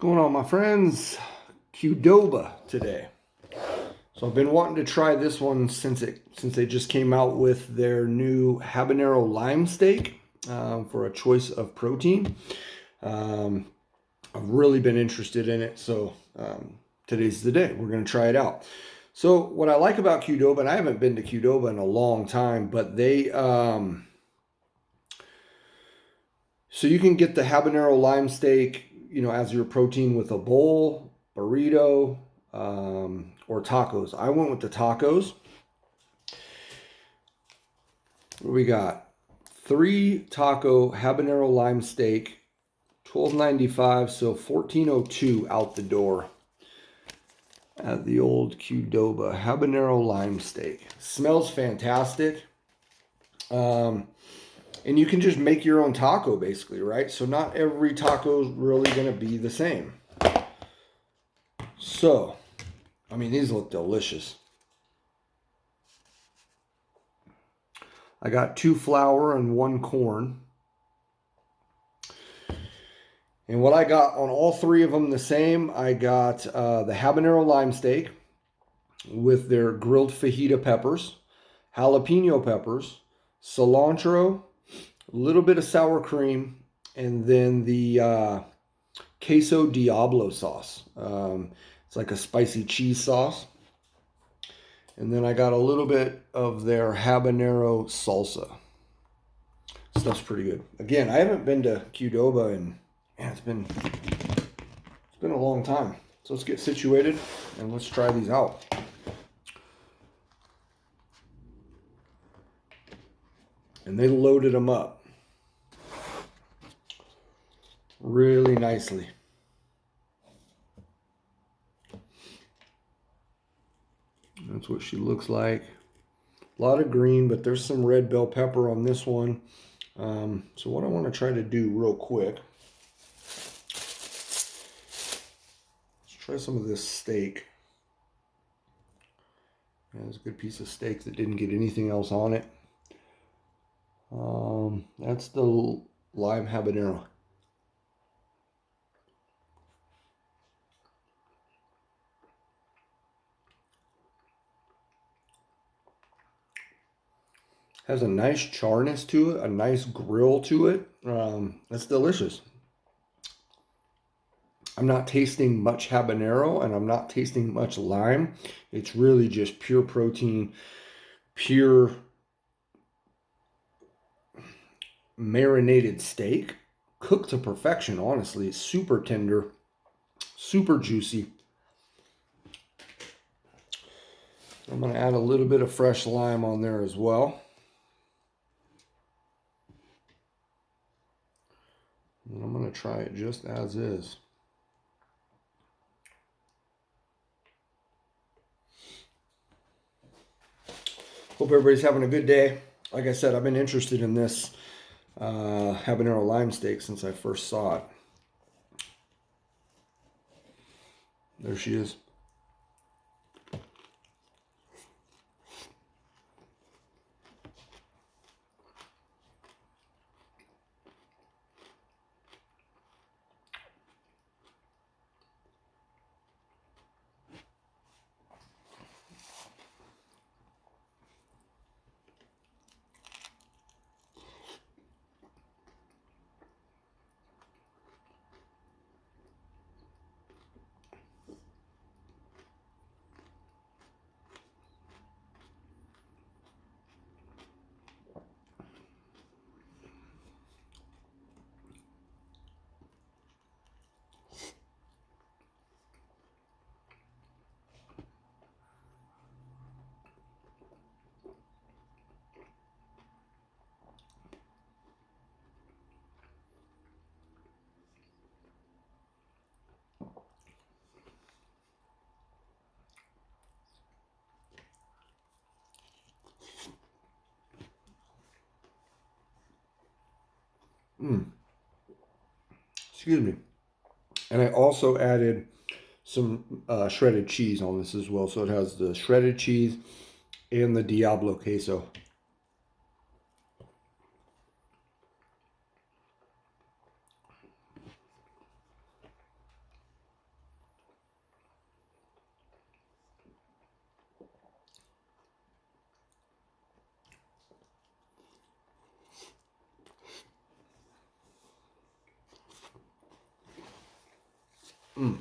Going on, my friends? Qdoba today. So I've been wanting to try this one since they just came out with their new Habanero lime steak for a choice of protein. I've really been interested in it, so today's the day. We're going to try it out. So what I like about Qdoba, and I haven't been to Qdoba in a long time, but they so you can get the habanero lime steak, as your protein with a bowl, burrito, or tacos. I went with the tacos. What do we got? 3 taco habanero lime steak, $12.95, so $14.02 out the door at the old Qdoba habanero lime steak. Smells fantastic. And you can just make your own taco, basically, right? So not every taco is really going to be the same. So, I mean, these look delicious. I got 2 flour and 1 corn. And what I got on all 3 of them the same, I got the habanero lime steak with their grilled fajita peppers, jalapeno peppers, cilantro, a little bit of sour cream, and then the queso Diablo sauce. It's like a spicy cheese sauce. And then I got a little bit of their habanero salsa. Stuff's pretty good. Again, I haven't been to Qdoba and it's been a long time. So let's get situated and let's try these out. And they loaded them up really nicely. That's what she looks like. A lot of green, but there's some red bell pepper on this one. So what I want to try to do real quick, let's try some of this steak. Yeah, it's a good piece of steak that didn't get anything else on it. That's the lime habanero. Has a nice charness to it, a nice grill to it. That's delicious. I'm not tasting much habanero and I'm not tasting much lime. It's really just pure protein, pure marinated steak, cooked to perfection, honestly. It's super tender, super juicy. I'm going to add a little bit of fresh lime on there as well. And I'm going to try it just as is. Hope everybody's having a good day. Like I said, I've been interested in this habanero lime steak since I first saw it. There she is. Excuse me. And I also added some shredded cheese on this as well. So it has the shredded cheese and the Diablo queso. Mm.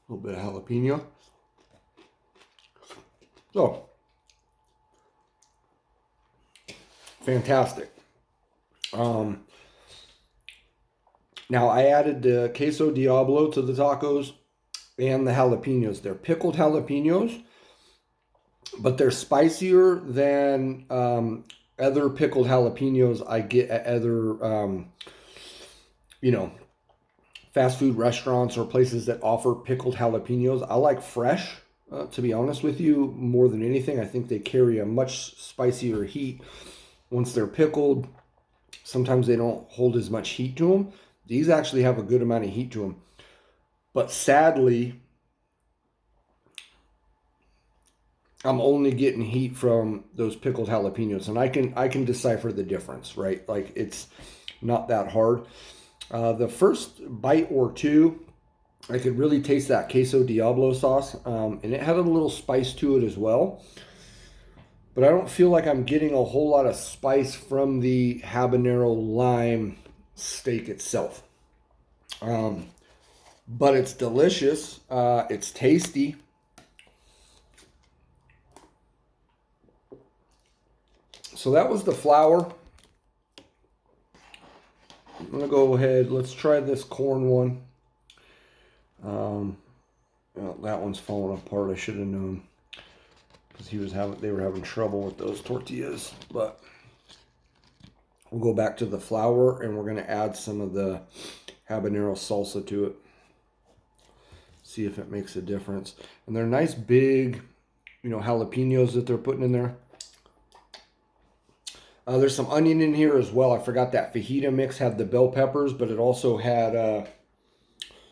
A little bit of jalapeno. So, fantastic. Now I added the queso Diablo to the tacos and the jalapenos. They're pickled jalapenos, but they're spicier than other pickled jalapenos I get at other, you know, fast food restaurants or places that offer pickled jalapenos. I like fresh, to be honest with you, more than anything. I think they carry a much spicier heat once they're pickled. Sometimes they don't hold as much heat to them. These actually have a good amount of heat to them. But sadly, I'm only getting heat from those pickled jalapenos, and I can decipher the difference, right? Like, it's not that hard. The first bite or two, I could really taste that queso Diablo sauce, and it had a little spice to it as well. But I don't feel like I'm getting a whole lot of spice from the habanero lime steak itself. But it's delicious. It's tasty. So that was the flour. I'm gonna go ahead. Let's try this corn one. Well, that one's falling apart. I should have known because they were having trouble with those tortillas. But we'll go back to the flour and we're gonna add some of the habanero salsa to it. See if it makes a difference. And they're nice big, jalapenos that they're putting in there. There's some onion in here as well. I forgot that fajita mix had the bell peppers, but it also had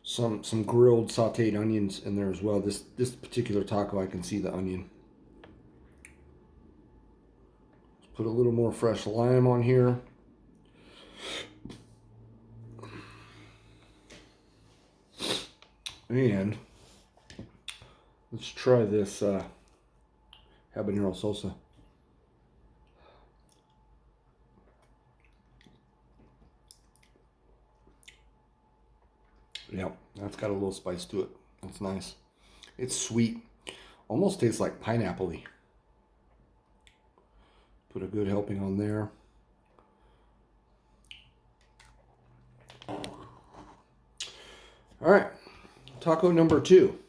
some grilled sauteed onions in there as well. This particular taco, I can see the onion. Let's put a little more fresh lime on here. And let's try this habanero salsa. Yeah, that's got a little spice to it. That's nice. It's sweet. Almost tastes like pineapple-y. Put a good helping on there. All right, taco number 2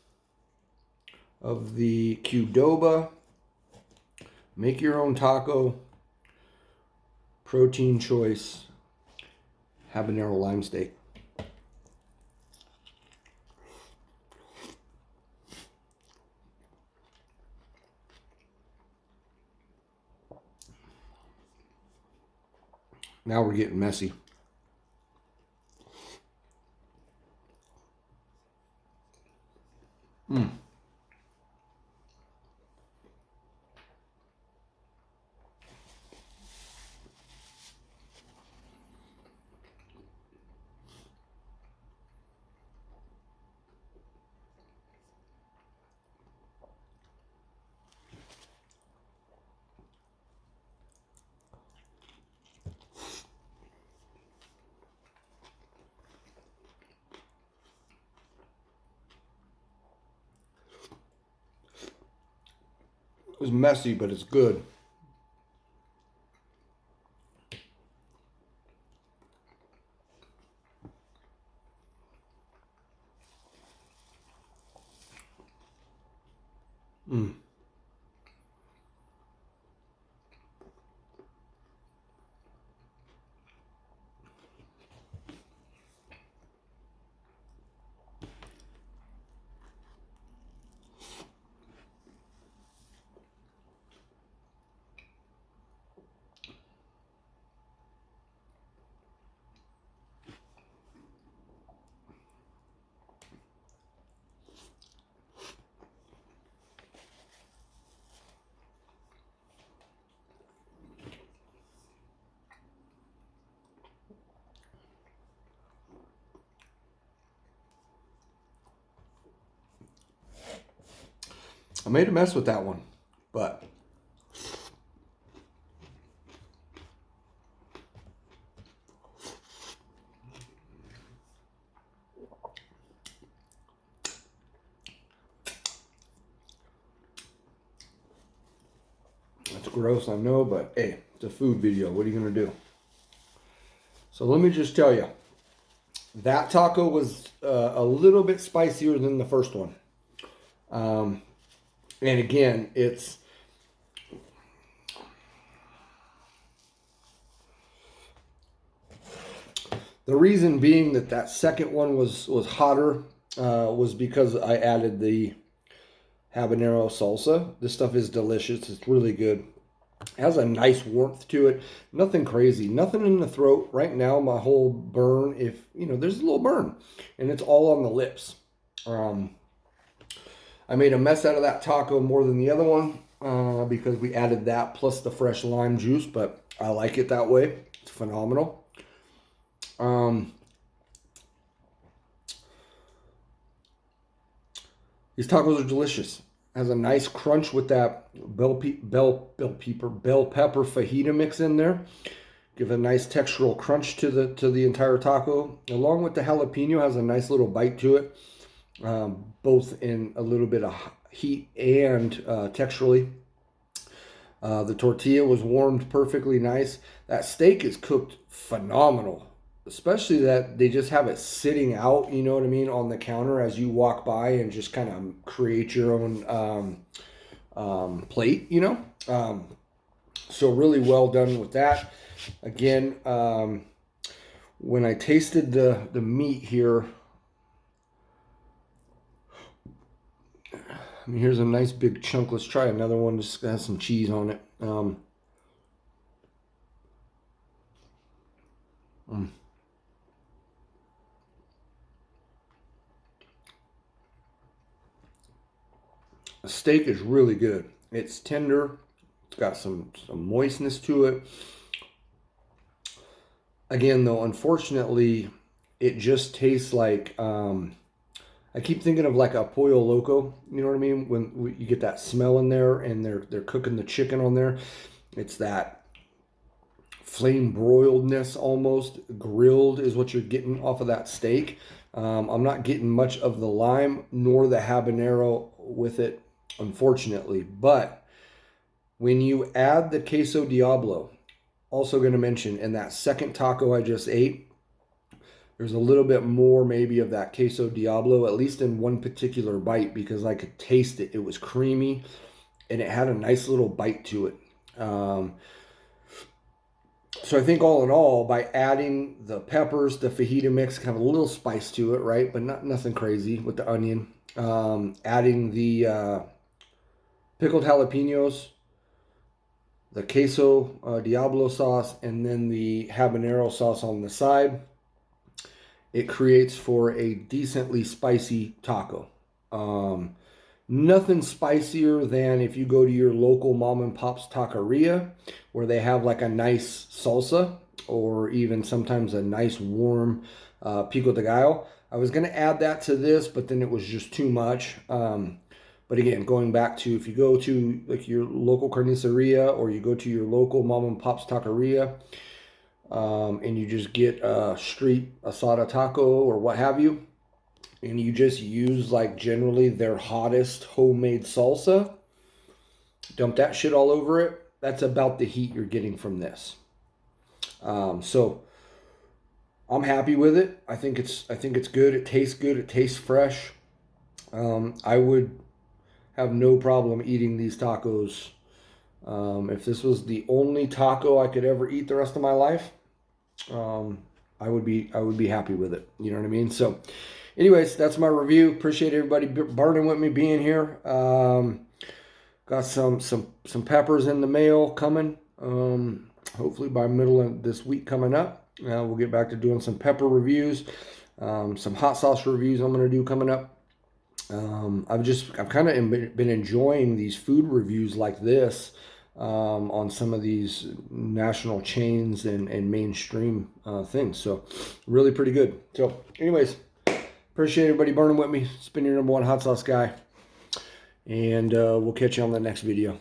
of the Qdoba Make Your Own Taco Protein Choice Habanero Lime Steak. Now we're getting messy. Mm. It was messy, but it's good. Mm. I made a mess with that one, but that's gross, I know, but hey, it's a food video. What are you going to do? So let me just tell you, that taco was a little bit spicier than the first one. And again, it's the reason being that that second one was hotter was because I added the habanero salsa. This stuff is delicious. It's really good. It has a nice warmth to it. Nothing crazy. Nothing in the throat. Right now, my whole burn, if, you know, there's a little burn. And it's all on the lips. I made a mess out of that taco more than the other one because we added that plus the fresh lime juice. But I like it that way. It's phenomenal. These tacos are delicious. Has a nice crunch with that bell pepper fajita mix in there. Give a nice textural crunch to the entire taco. Along with the jalapeno, has a nice little bite to it, both in a little bit of heat and texturally. The tortilla was warmed perfectly nice. That steak is cooked phenomenal. Especially that they just have it sitting out, you know what I mean, on the counter as you walk by and just kind of create your own plate, you know. So really well done with that. Again, when I tasted the meat here, I mean, here's a nice big chunk. Let's try another one. Just has some cheese on it. The steak is really good. It's tender. It's got some moistness to it. Again, though, unfortunately, it just tastes like, I keep thinking of like a pollo loco. You know what I mean? When you get that smell in there and they're cooking the chicken on there. It's that flame broiledness almost. Grilled is what you're getting off of that steak. I'm not getting much of the lime nor the habanero with it, unfortunately. But when you add the queso diablo, also going to mention in that second taco I just ate, there's a little bit more maybe of that queso diablo, at least in one particular bite, because I could taste it. It was creamy and it had a nice little bite to it. So I think all in all, by adding the peppers, the fajita mix, kind of a little spice to it, right? But nothing crazy with the onion. Adding the pickled jalapenos, the queso Diablo sauce, and then the habanero sauce on the side. It creates for a decently spicy taco. Nothing spicier than if you go to your local mom and pop's taqueria, where they have like a nice salsa, or even sometimes a nice warm pico de gallo. I was going to add that to this, but then it was just too much. But again, going back to, if you go to like your local carniceria or you go to your local mom and pop's taqueria, and you just get a street asada taco or what have you, and you just use like generally their hottest homemade salsa, dump that shit all over it. That's about the heat you're getting from this. So I'm happy with it. I think it's good. It tastes good. It tastes fresh. I would have no problem eating these tacos. If this was the only taco I could ever eat the rest of my life, I would be happy with it. You know what I mean? So anyways, that's my review. Appreciate everybody burning with me, being here. Got some peppers in the mail coming. Hopefully by middle of this week coming up. We'll get back to doing some pepper reviews, some hot sauce reviews I'm going to do coming up. I've kind of been enjoying these food reviews like this on some of these national chains and mainstream things. So really pretty good. So anyways, appreciate everybody burning with me. It's been your #1 hot sauce guy. And we'll catch you on the next video.